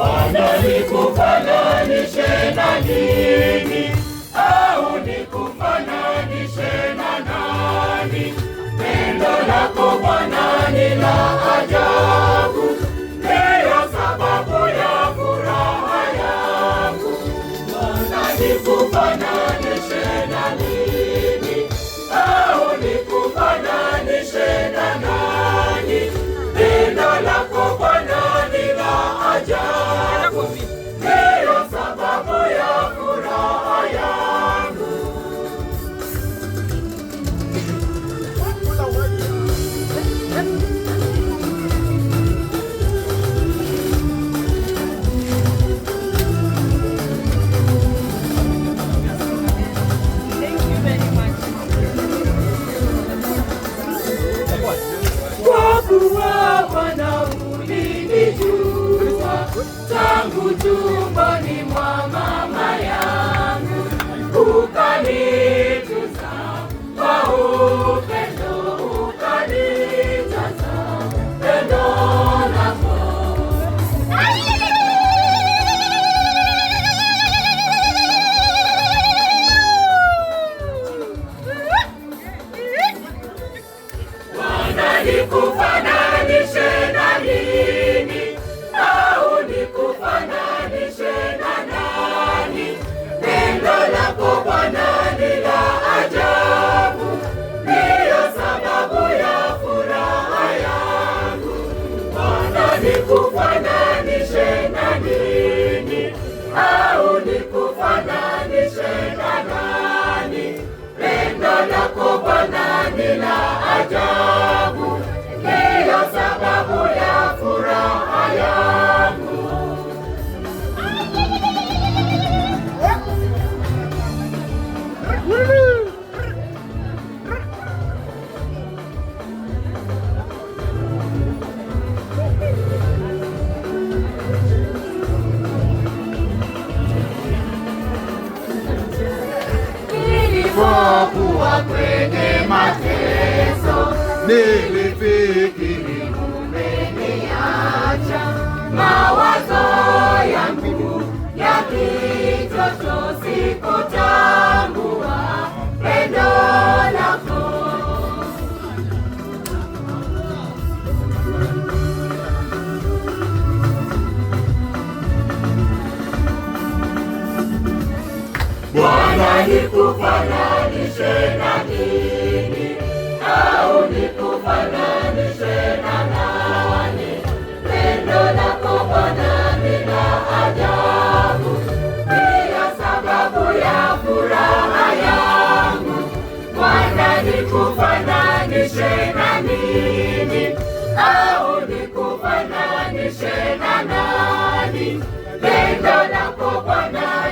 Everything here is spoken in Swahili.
Bwana nikufananishe na nini? Au nikufananishe na nani? Pendo lako Bwana ni la ajabu, ndiyo sababu ya furaha yangu. Bwana nikufananishe na nini? Au nikufananishe na nani? Pendo lako Bwana ni la ajabu, ndiyo sababu ya furaha yangu. Kwa kuwa Bwana ulinijua tangu tumboni mwa mama yangu, ukanitunza kwa upendo, ukanijaza pendo lako. Bwana nikufananishe na nini? Au nikufananishe na nani? Pendo lako Bwana ni la ajabu, ndiyo sababu ya furaha yangu. Bwana nikufananishe na nini? Au nikufananishe na nani? Pendo lako Bwana ni la ajabu, ndiyo sababu ya furaha yangu. Nilipokuwa kwenye mateso, nilifikiri umeniacha. Mawazo yangu ya kitoto sikutambua pendo lako. Bwana nikufananishe na nini? Au nikufananishe na nani? Pendo lako Bwana ni la ajabu, ndiyo sababu ya furaha yangu. Bwana nikufananishe na nini? Au nikufananishe na nani? Pendo lako Bwana